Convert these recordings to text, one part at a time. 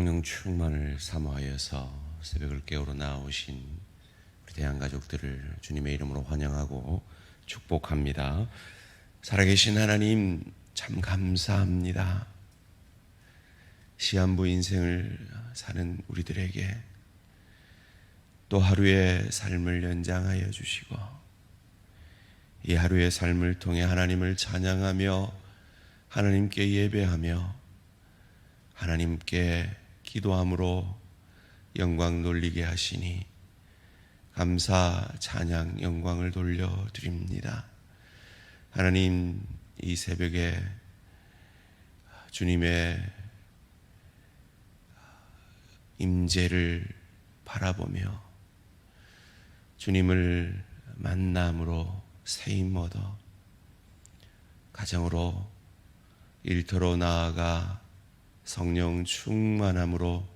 성령 충만을 사모하여서 새벽을 깨우러 나오신 우리 대한가족들을 주님의 이름으로 환영하고 축복합니다. 살아계신 하나님 참 감사합니다. 시한부 인생을 사는 우리들에게 또 하루의 삶을 연장하여 주시고 이 하루의 삶을 통해 하나님을 찬양하며 하나님께 예배하며 하나님께 기도함으로 영광 돌리게 하시니 감사, 찬양, 영광을 돌려드립니다. 하나님, 이 새벽에 주님의 임재를 바라보며 주님을 만남으로 새힘 얻어 가정으로 일터로 나아가 성령 충만함으로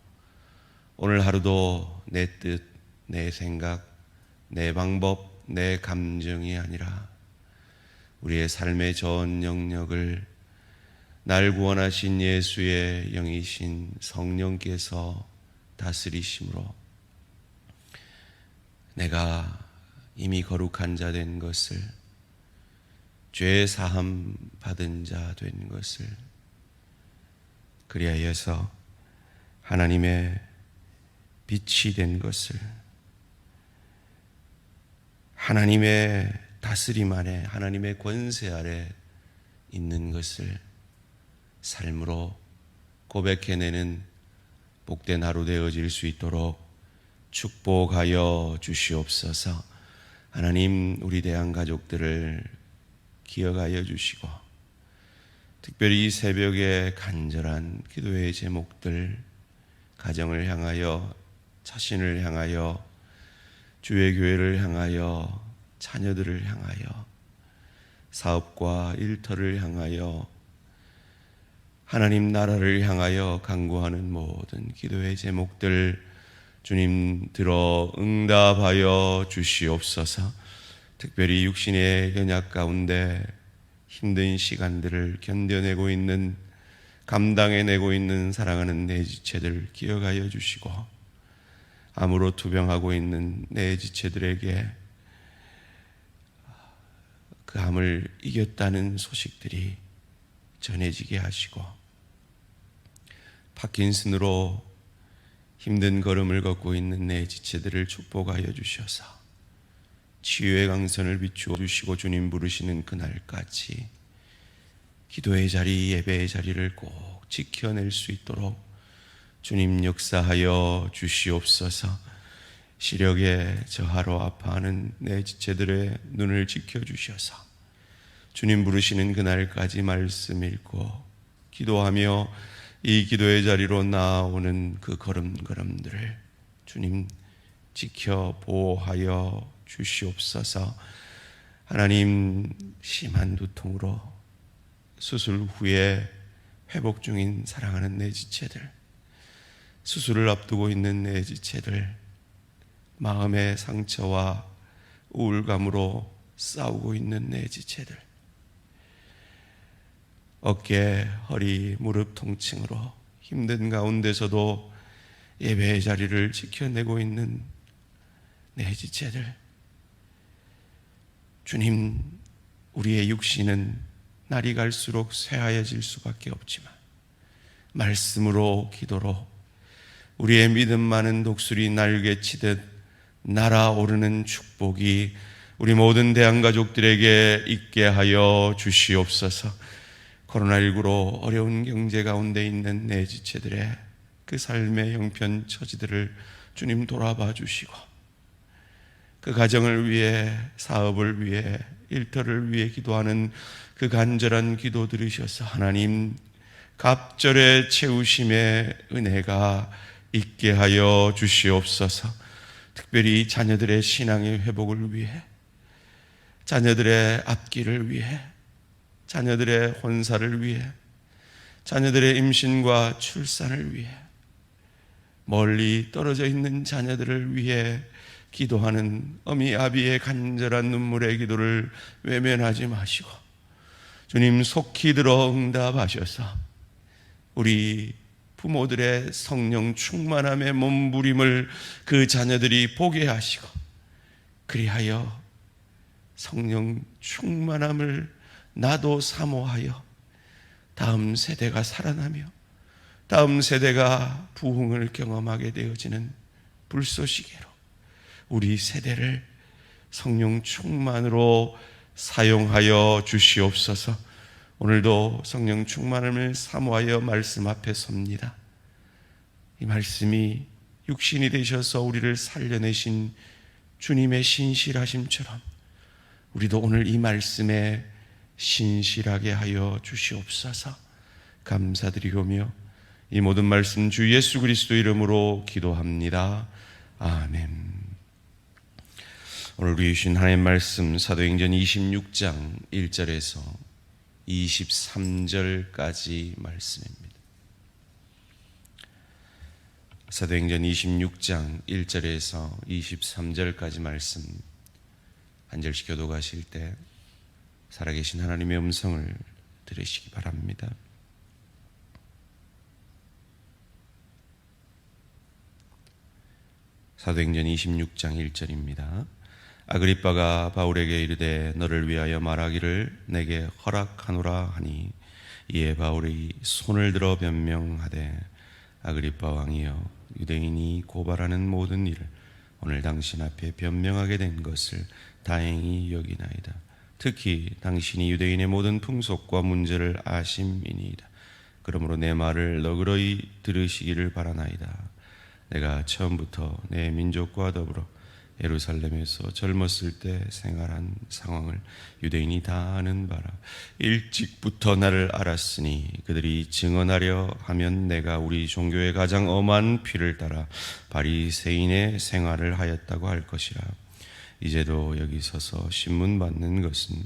오늘 하루도 내 뜻, 내 생각, 내 방법, 내 감정이 아니라 우리의 삶의 전 영역을 날 구원하신 예수의 영이신 성령께서 다스리심으로 내가 이미 거룩한 자 된 것을, 죄 사함 받은 자 된 것을, 그리하여서 하나님의 빛이 된 것을, 하나님의 다스림 아래, 하나님의 권세 아래 있는 것을 삶으로 고백해내는 복된 하루 되어질 수 있도록 축복하여 주시옵소서. 하나님, 우리 대한가족들을 기억하여 주시고 특별히 이 새벽에 간절한 기도의 제목들, 가정을 향하여, 자신을 향하여, 주의 교회를 향하여, 자녀들을 향하여, 사업과 일터를 향하여, 하나님 나라를 향하여 간구하는 모든 기도의 제목들 주님 들어 응답하여 주시옵소서. 특별히 육신의 연약 가운데 힘든 시간들을 견뎌내고 있는, 감당해내고 있는 사랑하는 내 지체들 기억하여 주시고 암으로 투병하고 있는 내 지체들에게 그 암을 이겼다는 소식들이 전해지게 하시고 파킨슨으로 힘든 걸음을 걷고 있는 내 지체들을 축복하여 주셔서 치유의 강선을 비추어 주시고 주님 부르시는 그날까지 기도의 자리, 예배의 자리를 꼭 지켜낼 수 있도록 주님 역사하여 주시옵소서. 시력에 저하로 아파하는 내 지체들의 눈을 지켜주셔서 주님 부르시는 그날까지 말씀 읽고 기도하며 이 기도의 자리로 나아오는 그 걸음걸음들을 주님 지켜 보호하여 주시옵소서. 하나님, 심한 두통으로 수술 후에 회복 중인 사랑하는 내 지체들, 수술을 앞두고 있는 내 지체들, 마음의 상처와 우울감으로 싸우고 있는 내 지체들, 어깨, 허리, 무릎 통증으로 힘든 가운데서도 예배의 자리를 지켜내고 있는 내 지체들, 주님, 우리의 육신은 날이 갈수록 쇠하여질 수밖에 없지만 말씀으로, 기도로 우리의 믿음 많은 독수리 날개치듯 날아오르는 축복이 우리 모든 대한가족들에게 있게 하여 주시옵소서. 코로나19로 어려운 경제 가운데 있는 내 지체들의 그 삶의 형편 처지들을 주님 돌아봐 주시고 그 가정을 위해, 사업을 위해, 일터를 위해 기도하는 그 간절한 기도 들으셔서 하나님 갑절의 채우심의 은혜가 있게 하여 주시옵소서. 특별히 자녀들의 신앙의 회복을 위해, 자녀들의 앞길을 위해, 자녀들의 혼사를 위해, 자녀들의 임신과 출산을 위해, 멀리 떨어져 있는 자녀들을 위해 기도하는 어미 아비의 간절한 눈물의 기도를 외면하지 마시고 주님 속히 들어 응답하셔서 우리 부모들의 성령 충만함의 몸부림을 그 자녀들이 보게 하시고, 그리하여 성령 충만함을 나도 사모하여 다음 세대가 살아나며 다음 세대가 부흥을 경험하게 되어지는 불쏘시개로 우리 세대를 성령 충만으로 사용하여 주시옵소서. 오늘도 성령 충만함을 사모하여 말씀 앞에 섭니다. 이 말씀이 육신이 되셔서 우리를 살려내신 주님의 신실하심처럼 우리도 오늘 이 말씀에 신실하게 하여 주시옵소서. 감사드리오며 이 모든 말씀 주 예수 그리스도 이름으로 기도합니다. 아멘. 오늘 우리 주신 하나님의 말씀 사도행전 26장 1절에서 23절까지 말씀입니다. 사도행전 26장 1절에서 23절까지 말씀 한 절씩 교독하실 때 살아계신 하나님의 음성을 들으시기 바랍니다. 사도행전 26장 1절입니다. 아그리빠가 바울에게 이르되 너를 위하여 말하기를 내게 허락하노라 하니 이에 바울이 손을 들어 변명하되 아그리빠 왕이여 유대인이 고발하는 모든 일을 오늘 당신 앞에 변명하게 된 것을 다행히 여기나이다. 특히 당신이 유대인의 모든 풍속과 문제를 아심이니이다. 그러므로 내 말을 너그러이 들으시기를 바라나이다. 내가 처음부터 내 민족과 더불어 예루살렘에서 젊었을 때 생활한 상황을 유대인이 다 아는 바라. 일찍부터 나를 알았으니 그들이 증언하려 하면 내가 우리 종교의 가장 엄한 피를 따라 바리새인의 생활을 하였다고 할 것이라. 이제도 여기 서서 신문 받는 것은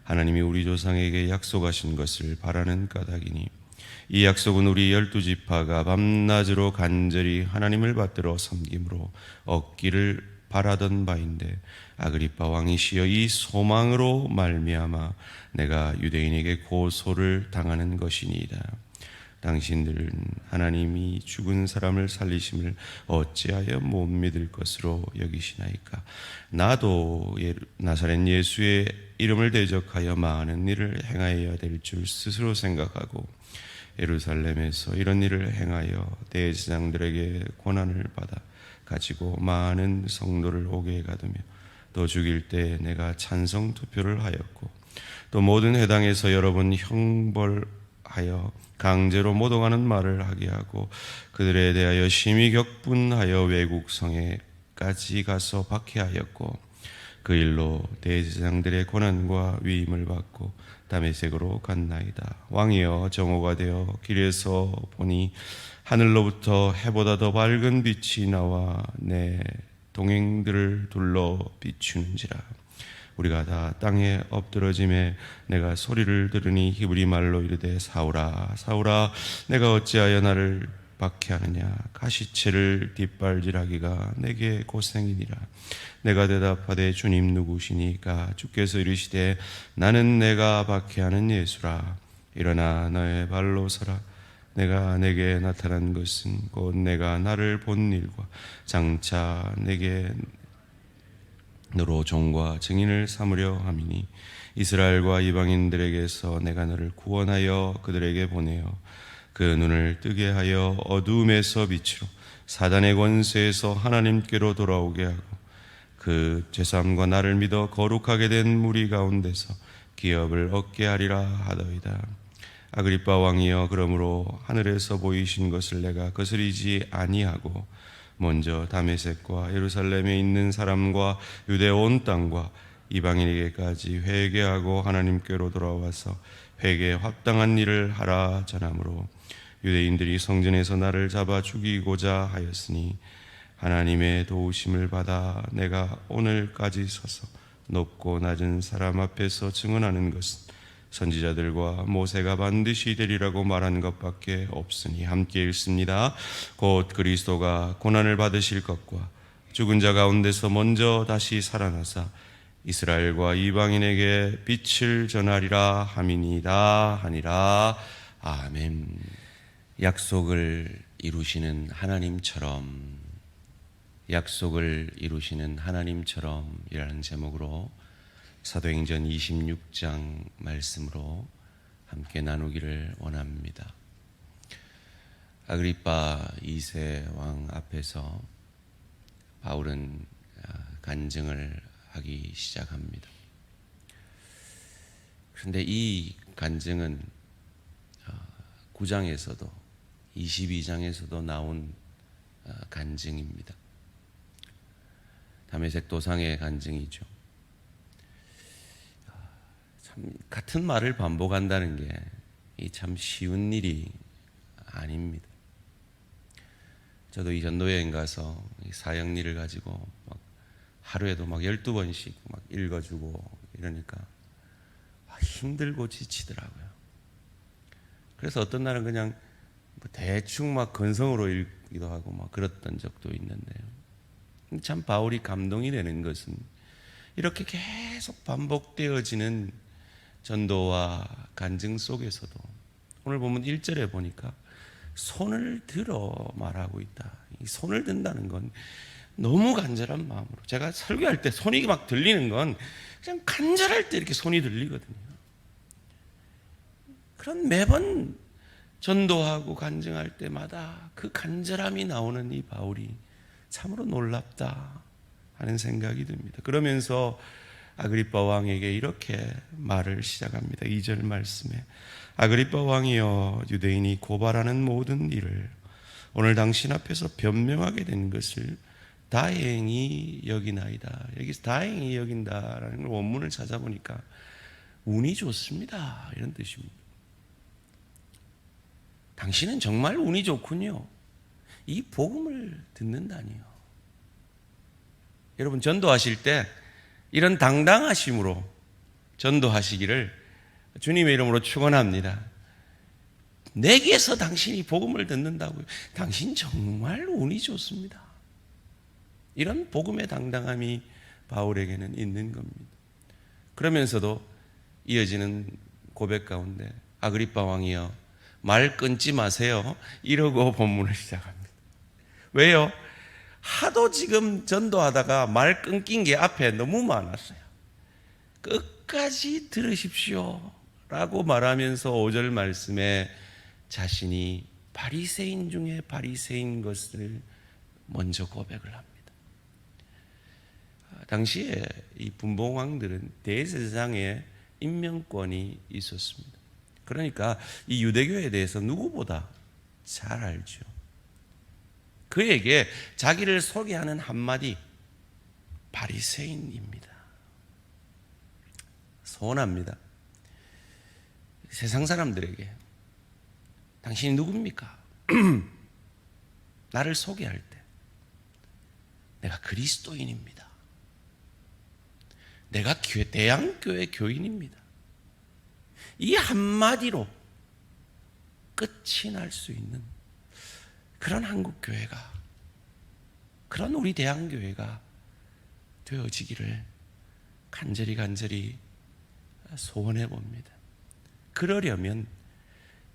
하나님이 우리 조상에게 약속하신 것을 바라는 까닭이니 이 약속은 우리 12지파가 밤낮으로 간절히 하나님을 받들어 섬김으로 얻기를 바라던 바인데 아그리빠 왕이시여 이 소망으로 말미암아 내가 유대인에게 고소를 당하는 것이니이다. 당신들은 하나님이 죽은 사람을 살리심을 어찌하여 못 믿을 것으로 여기시나이까? 나도 나사렛 예수의 이름을 대적하여 많은 일을 행하여야 될 줄 스스로 생각하고 예루살렘에서 이런 일을 행하여 대제사장들에게 고난을 받아 가지고 많은 성도를 오게 가두며 또 죽일 때 내가 찬성 투표를 하였고 또 모든 회당에서 여러 번 형벌하여 강제로 모독하는 말을 하게 하고 그들에 대하여 심히 격분하여 외국 성에까지 가서 박해하였고 그 일로 대제사장들의 고난과 위임을 받고 다메섹으로 갔나이다. 왕이여 정오가 되어 길에서 보니 하늘로부터 해보다 더 밝은 빛이 나와 내 동행들을 둘러 비추는지라. 우리가 다 땅에 엎드러짐에 내가 소리를 들으니 히브리 말로 이르되 사울아 사울아 내가 어찌하여 나를 박해하느냐. 가시체를 뒷발질하기가 내게 고생이니라. 내가 대답하되 주님 누구시니까? 주께서 이르시되 나는 내가 박해하는 예수라. 일어나 너의 발로 서라. 내가 내게 나타난 것은 곧 내가 나를 본 일과 장차 내게 너로 종과 증인을 삼으려 함이니 이스라엘과 이방인들에게서 내가 너를 구원하여 그들에게 보내어 그 눈을 뜨게 하여 어두움에서 빛으로 사단의 권세에서 하나님께로 돌아오게 하고 그 죄사함과 나를 믿어 거룩하게 된 무리 가운데서 기업을 얻게 하리라 하더이다. 아그리빠 왕이여 그러므로 하늘에서 보이신 것을 내가 거스리지 아니하고 먼저 다메섹과 예루살렘에 있는 사람과 유대 온 땅과 이방인에게까지 회개하고 하나님께로 돌아와서 회개에 합당한 일을 하라 전하므로 유대인들이 성전에서 나를 잡아 죽이고자 하였으니 하나님의 도우심을 받아 내가 오늘까지 서서 높고 낮은 사람 앞에서 증언하는 것은 선지자들과 모세가 반드시 되리라고 말한 것밖에 없으니 함께 읽습니다. 곧 그리스도가 고난을 받으실 것과 죽은 자 가운데서 먼저 다시 살아나사 이스라엘과 이방인에게 빛을 전하리라 함이니이다 하니라. 아멘. 약속을 이루시는 하나님처럼, 약속을 이루시는 하나님처럼이라는 제목으로 사도행전 26장 말씀으로 함께 나누기를 원합니다. 아그리빠 2세 왕 앞에서 바울은 간증을 하기 시작합니다. 그런데 이 간증은 9장에서도 22장에서도 나온 간증입니다. 다메섹 도상의 간증이죠. 참 같은 말을 반복한다는 게 참 쉬운 일이 아닙니다. 저도 이 전도 여행 가서 사형리를 가지고 막 하루에도 막 12번씩 막 읽어주고 이러니까 힘들고 지치더라고요. 그래서 어떤 날은 그냥 대충 막 건성으로 읽기도 하고 막 그랬던 적도 있는데요. 참 바울이 감동이 되는 것은 이렇게 계속 반복되어지는 전도와 간증 속에서도 오늘 보면 1절에 보니까 손을 들어 말하고 있다. 이 손을 든다는 건 너무 간절한 마음으로, 제가 설교할 때 손이 막 들리는 건 그냥 간절할 때 이렇게 손이 들리거든요. 그런 매번 전도하고 간증할 때마다 그 간절함이 나오는 이 바울이 참으로 놀랍다 하는 생각이 듭니다. 그러면서 아그리빠 왕에게 이렇게 말을 시작합니다. 2절 말씀에 아그리빠 왕이여, 유대인이 고발하는 모든 일을 오늘 당신 앞에서 변명하게 된 것을 다행히 여기나이다. 여기서 다행히 여긴다라는 원문을 찾아보니까 운이 좋습니다 이런 뜻입니다. 당신은 정말 운이 좋군요. 이 복음을 듣는다니요. 여러분, 전도하실 때 이런 당당하심으로 전도하시기를 주님의 이름으로 축원합니다. 내게서 당신이 복음을 듣는다고요. 당신 정말 운이 좋습니다. 이런 복음의 당당함이 바울에게는 있는 겁니다. 그러면서도 이어지는 고백 가운데 아그리빠 왕이여, 말 끊지 마세요 이러고 본문을 시작합니다. 왜요? 하도 지금 전도하다가 말 끊긴 게 앞에 너무 많았어요. 끝까지 들으십시오 라고 말하면서 5절 말씀에 자신이 바리새인 중에 바리새인 것을 먼저 고백을 합니다. 당시에 이 분봉왕들은 대제사장의 임명권이 있었습니다. 그러니까 이 유대교에 대해서 누구보다 잘 알죠. 그에게 자기를 소개하는 한마디, 바리새인입니다. 소원합니다. 세상 사람들에게 당신이 누굽니까? 나를 소개할 때 내가 그리스도인입니다. 내가 대양교회 교인입니다. 이 한마디로 끝이 날 수 있는 그런 한국교회가, 그런 우리 대한교회가 되어지기를 간절히 소원해 봅니다. 그러려면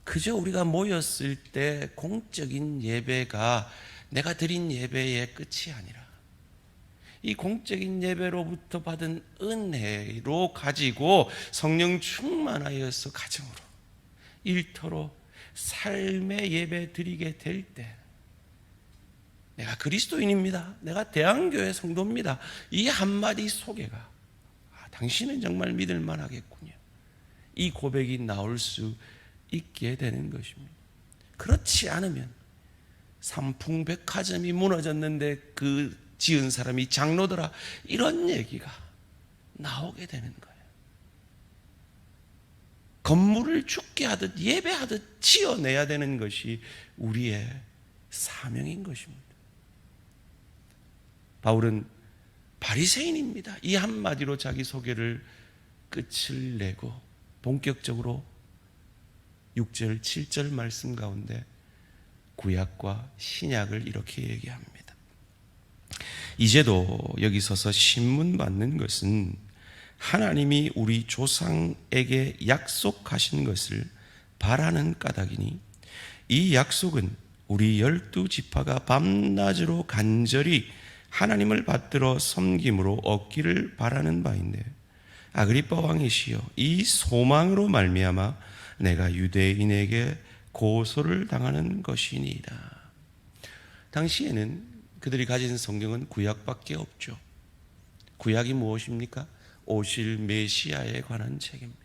그저 우리가 모였을 때 공적인 예배가 내가 드린 예배의 끝이 아니라 이 공적인 예배로부터 받은 은혜로 가지고 성령 충만하여서 가정으로, 일터로 삶의 예배 드리게 될 때 내가 그리스도인입니다, 내가 대한교회 성도입니다, 이 한마디 소개가 당신은 정말 믿을 만하겠군요, 이 고백이 나올 수 있게 되는 것입니다. 그렇지 않으면 삼풍백화점이 무너졌는데 그 지은 사람이 장로더라, 이런 얘기가 나오게 되는 거예요. 건물을 죽게 하듯 예배하듯 지어내야 되는 것이 우리의 사명인 것입니다. 바울은 바리새인입니다, 이 한마디로 자기 소개를 끝을 내고 본격적으로 6절 7절 말씀 가운데 구약과 신약을 이렇게 얘기합니다. 이제도 여기 서서 신문받는 것은 하나님이 우리 조상에게 약속하신 것을 바라는 까닭이니 이 약속은 우리 12지파가 밤낮으로 간절히 하나님을 받들어 섬김으로 얻기를 바라는 바인데, 아그리빠 왕이시여, 이 소망으로 말미암아 내가 유대인에게 고소를 당하는 것이니이다. 당시에는 그들이 가진 성경은 구약밖에 없죠. 구약이 무엇입니까? 오실 메시아에 관한 책입니다.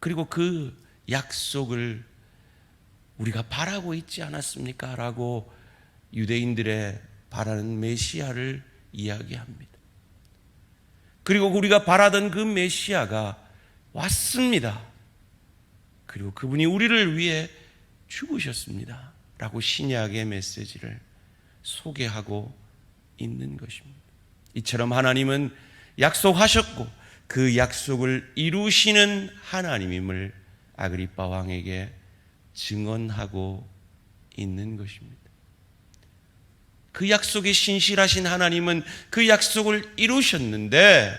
그리고 그 약속을 우리가 바라고 있지 않았습니까? 라고 유대인들의 바라는 메시아를 이야기합니다. 그리고 우리가 바라던 그 메시아가 왔습니다. 그리고 그분이 우리를 위해 죽으셨습니다. 라고 신약의 메시지를 소개하고 있는 것입니다. 이처럼 하나님은 약속하셨고 그 약속을 이루시는 하나님임을 아그리빠 왕에게 증언하고 있는 것입니다. 그 약속에 신실하신 하나님은 그 약속을 이루셨는데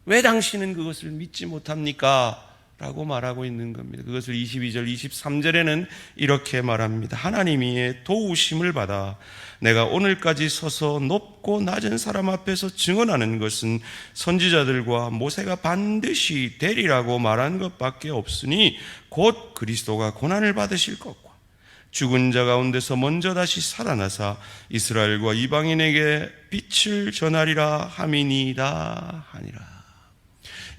왜 당신은 그것을 믿지 못합니까? 라고 말하고 있는 겁니다. 그것을 22절, 23절에는 이렇게 말합니다. 하나님이 도우심을 받아 내가 오늘까지 서서 높고 낮은 사람 앞에서 증언하는 것은 선지자들과 모세가 반드시 되리라고 말한 것밖에 없으니 곧 그리스도가 고난을 받으실 것과 죽은 자 가운데서 먼저 다시 살아나사 이스라엘과 이방인에게 빛을 전하리라 함이니이다 하니라.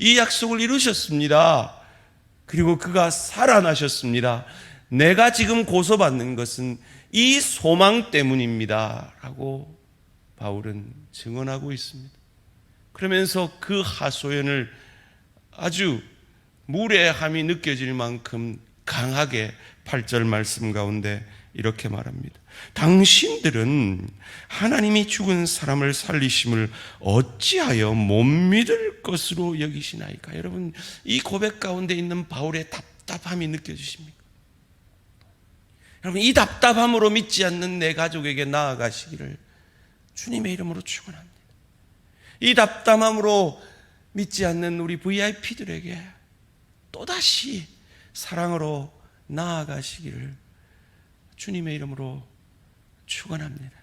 이 약속을 이루셨습니다. 그리고 그가 살아나셨습니다. 내가 지금 고소받는 것은 이 소망 때문입니다 라고 바울은 증언하고 있습니다. 그러면서 그 하소연을 아주 무례함이 느껴질 만큼 강하게 8절 말씀 가운데 이렇게 말합니다. 당신들은 하나님이 죽은 사람을 살리심을 어찌하여 못 믿을 것으로 여기시나이까? 여러분, 이 고백 가운데 있는 바울의 답답함이 느껴지십니까? 여러분, 이 답답함으로 믿지 않는 내 가족에게 나아가시기를 주님의 이름으로 축원합니다. 이 답답함으로 믿지 않는 우리 VIP들에게 또다시 사랑으로 나아가시기를 주님의 이름으로 축원합니다.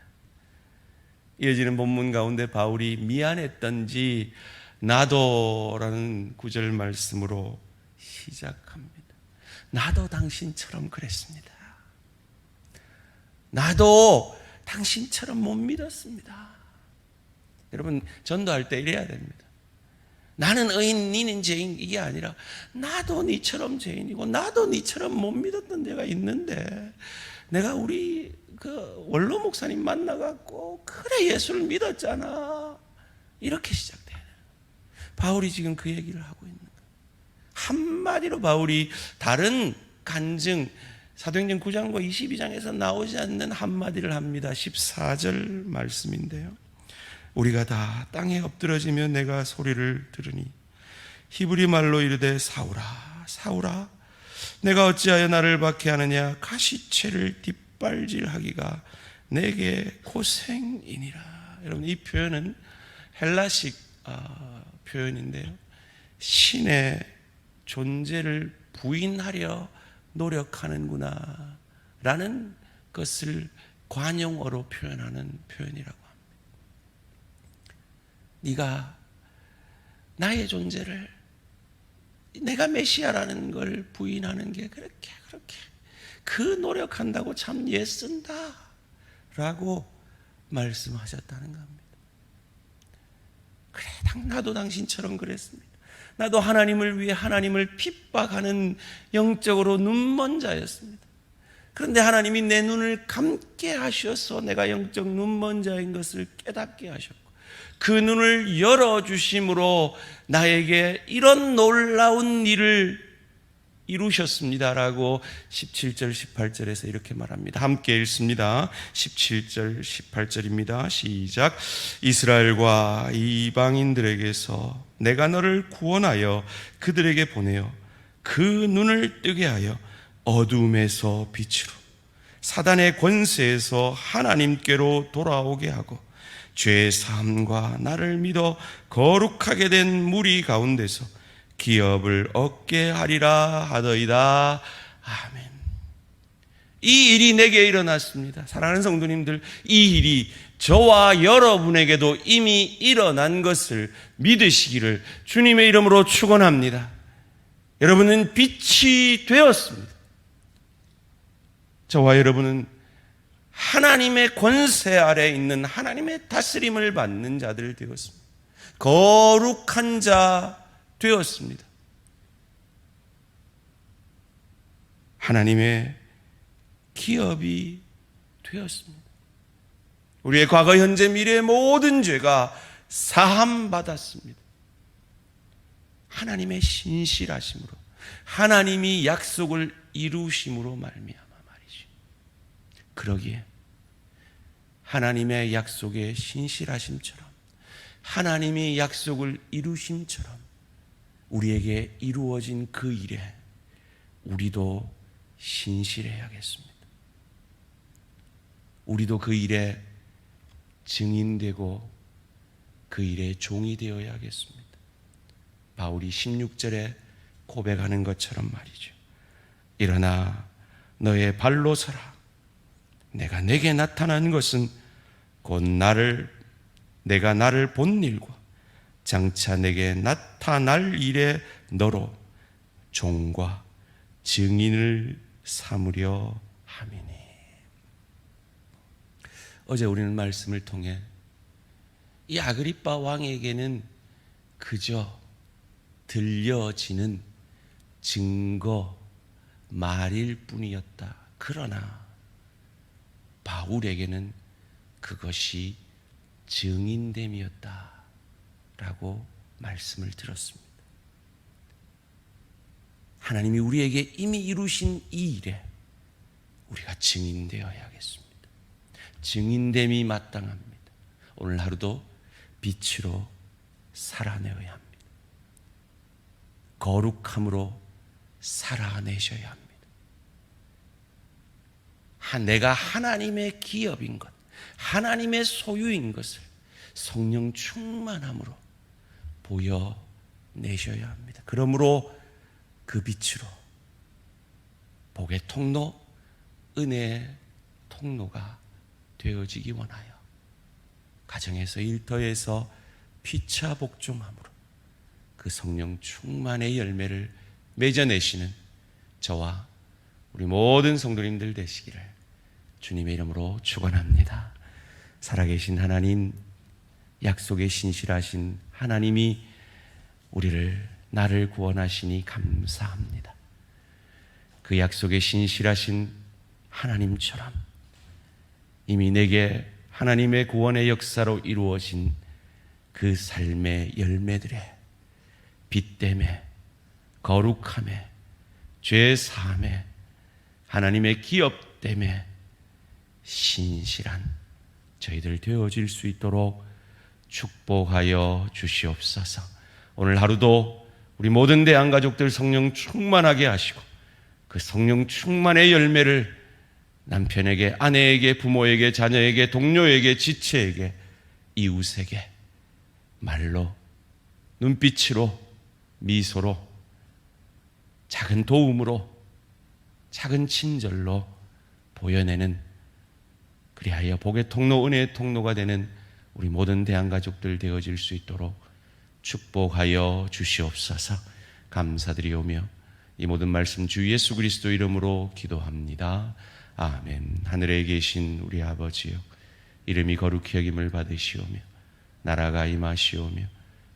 이어지는 본문 가운데 바울이 미안했던지 나도라는 구절 말씀으로 시작합니다. 나도 당신처럼 그랬습니다. 나도 당신처럼 못 믿었습니다. 여러분, 전도할 때 이래야 됩니다. 나는 의인, 니는 죄인, 이게 아니라 나도 니처럼 죄인이고 나도 니처럼 못 믿었던 데가 있는데 내가 우리 그 원로 목사님 만나갖고 그래 예수를 믿었잖아. 이렇게 시작돼요. 바울이 지금 그 얘기를 하고 있는 거예요. 한마디로 바울이 다른 간증 사도행전 9장과 22장에서 나오지 않는 한마디를 합니다. 14절 말씀인데요. 우리가 다 땅에 엎드러지며 내가 소리를 들으니 히브리 말로 이르되 사울아 사울아 내가 어찌하여 나를 박해하느냐 가시채를 뒷발질하기가 내게 고생이니라. 여러분, 이 표현은 헬라식 표현인데요, 신의 존재를 부인하려 노력하는구나 라는 것을 관용어로 표현하는 표현이라고 합니다. 네가 나의 존재를, 내가 메시아라는 걸 부인하는 게 그렇게 그 노력한다고 참 애쓴다 라고 말씀하셨다는 겁니다. 그래, 나도 당신처럼 그랬습니다. 나도 하나님을 위해 하나님을 핍박하는 영적으로 눈먼 자였습니다. 그런데 하나님이 내 눈을 감게 하셔서 내가 영적 눈먼 자인 것을 깨닫게 하셨고 그 눈을 열어주심으로 나에게 이런 놀라운 일을 이루셨습니다라고 17절 18절에서 이렇게 말합니다. 함께 읽습니다. 17절 18절입니다. 시작. 이스라엘과 이방인들에게서 내가 너를 구원하여 그들에게 보내어 그 눈을 뜨게 하여 어둠에서 빛으로 사단의 권세에서 하나님께로 돌아오게 하고 죄 사함과 나를 믿어 거룩하게 된 무리 가운데서 기업을 얻게 하리라 하더이다. 아멘. 이 일이 내게 일어났습니다. 사랑하는 성도님들, 이 일이 저와 여러분에게도 이미 일어난 것을 믿으시기를 주님의 이름으로 축원합니다. 여러분은 빛이 되었습니다. 저와 여러분은 하나님의 권세 아래 있는 하나님의 다스림을 받는 자들 되었습니다. 거룩한 자 되었습니다. 하나님의 기업이 되었습니다. 우리의 과거, 현재, 미래의 모든 죄가 사함받았습니다. 하나님의 신실하심으로, 하나님이 약속을 이루심으로 말미암아 말이죠. 그러기에 하나님의 약속의 신실하심처럼, 하나님이 약속을 이루심처럼 우리에게 이루어진 그 일에 우리도 신실해야겠습니다. 우리도 그 일에 증인되고 그 일에 종이 되어야겠습니다. 바울이 16절에 고백하는 것처럼 말이죠. 일어나 너의 발로 서라. 내가 내게 나타난 것은 곧 내가 나를 본 일과 장차 내게 나타날 일에 너로 종과 증인을 삼으려 함이니. 어제 우리는 말씀을 통해 이 아그리빠 왕에게는 그저 들려지는 증거 말일 뿐이었다. 그러나 바울에게는 그것이 증인됨이었다 라고 말씀을 들었습니다. 하나님이 우리에게 이미 이루신 이 일에 우리가 증인되어야 하겠습니다. 증인됨이 마땅합니다. 오늘 하루도 빛으로 살아내어야 합니다. 거룩함으로 살아내셔야 합니다. 내가 하나님의 기업인 것, 하나님의 소유인 것을 성령 충만함으로 보여내셔야 합니다. 그러므로 그 빛으로 복의 통로, 은혜의 통로가 되어지기 원하여 가정에서, 일터에서 피차 복종함으로 그 성령 충만의 열매를 맺어내시는 저와 우리 모든 성도님들 되시기를 주님의 이름으로 축원합니다. 살아계신 하나님, 약속에 신실하신 하나님이 나를 구원하시니 감사합니다. 그 약속에 신실하신 하나님처럼 이미 내게 하나님의 구원의 역사로 이루어진 그 삶의 열매들의 빛됨에, 거룩함에, 죄 사함에, 하나님의 기업됨에 신실한 저희들 되어질 수 있도록 축복하여 주시옵소서. 오늘 하루도 우리 모든 대한가족들 성령 충만하게 하시고 그 성령 충만의 열매를 남편에게, 아내에게, 부모에게, 자녀에게, 동료에게, 지체에게, 이웃에게 말로, 눈빛으로, 미소로, 작은 도움으로, 작은 친절로 보여내는, 그리하여 복의 통로, 은혜의 통로가 되는 우리 모든 대한가족들 되어질 수 있도록 축복하여 주시옵소서. 감사드리오며 이 모든 말씀 주 예수 그리스도 이름으로 기도합니다. 아멘. 하늘에 계신 우리 아버지여, 이름이 거룩히 여김을 받으시오며 나라가 임하시오며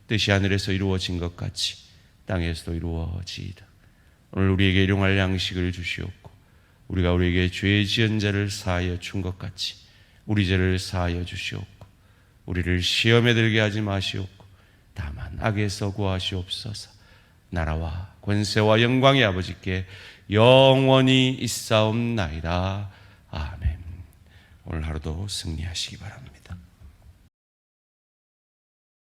뜻이 하늘에서 이루어진 것 같이 땅에서도 이루어지이다. 오늘 우리에게 일용할 양식을 주시옵고 우리가 우리에게 죄 지은 자를 사하여 준 것 같이 우리 죄를 사하여 주시옵고 우리를 시험에 들게 하지 마시옵고 다만 악에서 구하시옵소서. 나라와 권세와 영광의 아버지께 영원히 있사옵나이다. 아멘. 오늘 하루도 승리하시기 바랍니다.